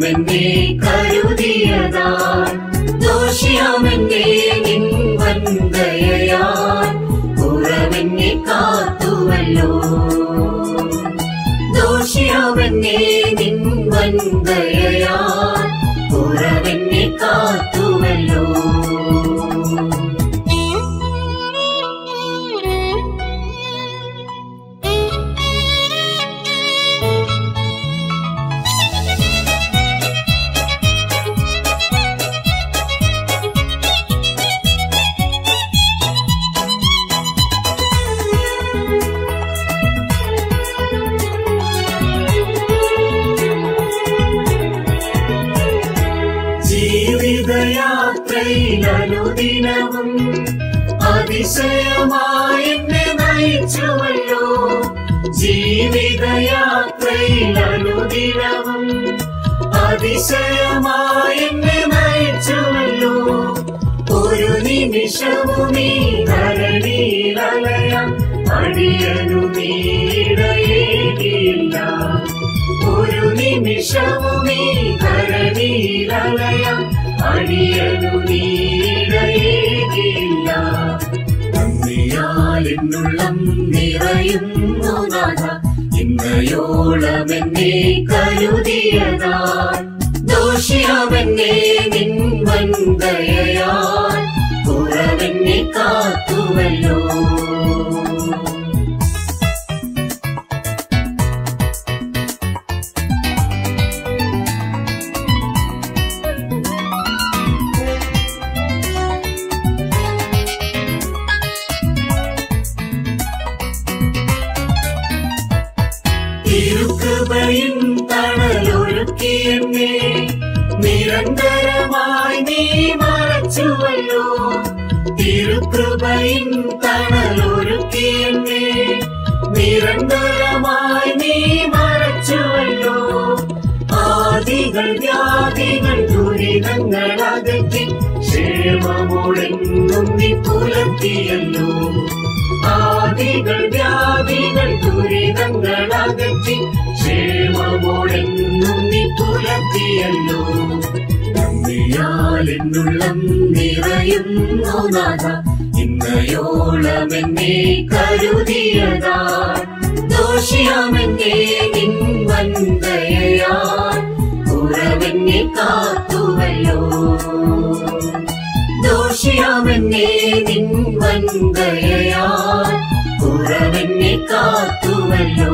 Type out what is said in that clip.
ദോഷിയാമെന്നെ കരുതിയതാൽ ദോഷിയാമെന്നെ നിൻ വന്ദയയാൽ കുറവെന്നെ കാത്തുവല്ലോ ദോഷിയാമെന്നെ നിൻ വന്ദയയാൽ കുറവെന്നെ കാത്തുവല്ലോ ജീവിതയാത്രയിലനുദിനവും അതിശയമായി എന്നെ നയിച്ചുവല്ലോ ജീവിതയാത്രയിലനുദിനവും അതിശയമായി എന്നെ നയിച്ചുവല്ലോ ഒരു നിമിഷവും ഈ ധരണിയിലലയാൻ അടിയനു നീടയേകില്ല ഒരു നിമിഷവും ഈ ധരണിയിലലയാൻ അടിയനു നീടയേകില്ല നന്ദിയാൽ എന്നുള്ളം നിറയുന്നു നാഥ ഇന്നയോളമെന്നെ കരുതിയതാൽ ദോഷിയാമെന്നെ നിൻ വന്ദയയാൽ കുറവെന്നെ കാത്തുവല്ലോ തിരുകൃപയിൻ തണലൊരുക്കിയെന്നെ നിരന്തരമായി നീ മറച്ചുവല്ലോ തിരുകൃപയിൻ തണലൊരുക്കിയെന്നെ നിരന്തരമായി നീ മറച്ചുവല്ലോ ആദികൾ വ്യാധികൾ ദുരിതങ്ങൾ അകറ്റി ക്ഷേമമോടെന്നും നീ പുലർത്തിയല്ലോ ആദികൾ വ്യാധികൾ ദുരിതങ്ങൾ അകറ്റി ക്ഷേമമോടെന്നും നീ പുലർത്തിയല്ലോ നന്ദിയാൽ എന്നുള്ളം നിറയുന്നു നാഥ ഇന്നയോളമെന്നെ കരുതിയതാൽ ദോഷിയാമെന്നെ നിൻ വന്ദയയാൽ കുറവെന്നെ കാത്തുവല്ലോ ദോഷിയാമെന്നെ നിൻ വന്ദയയാൽ കുറവെന്നെ കാത്തുവല്ലോ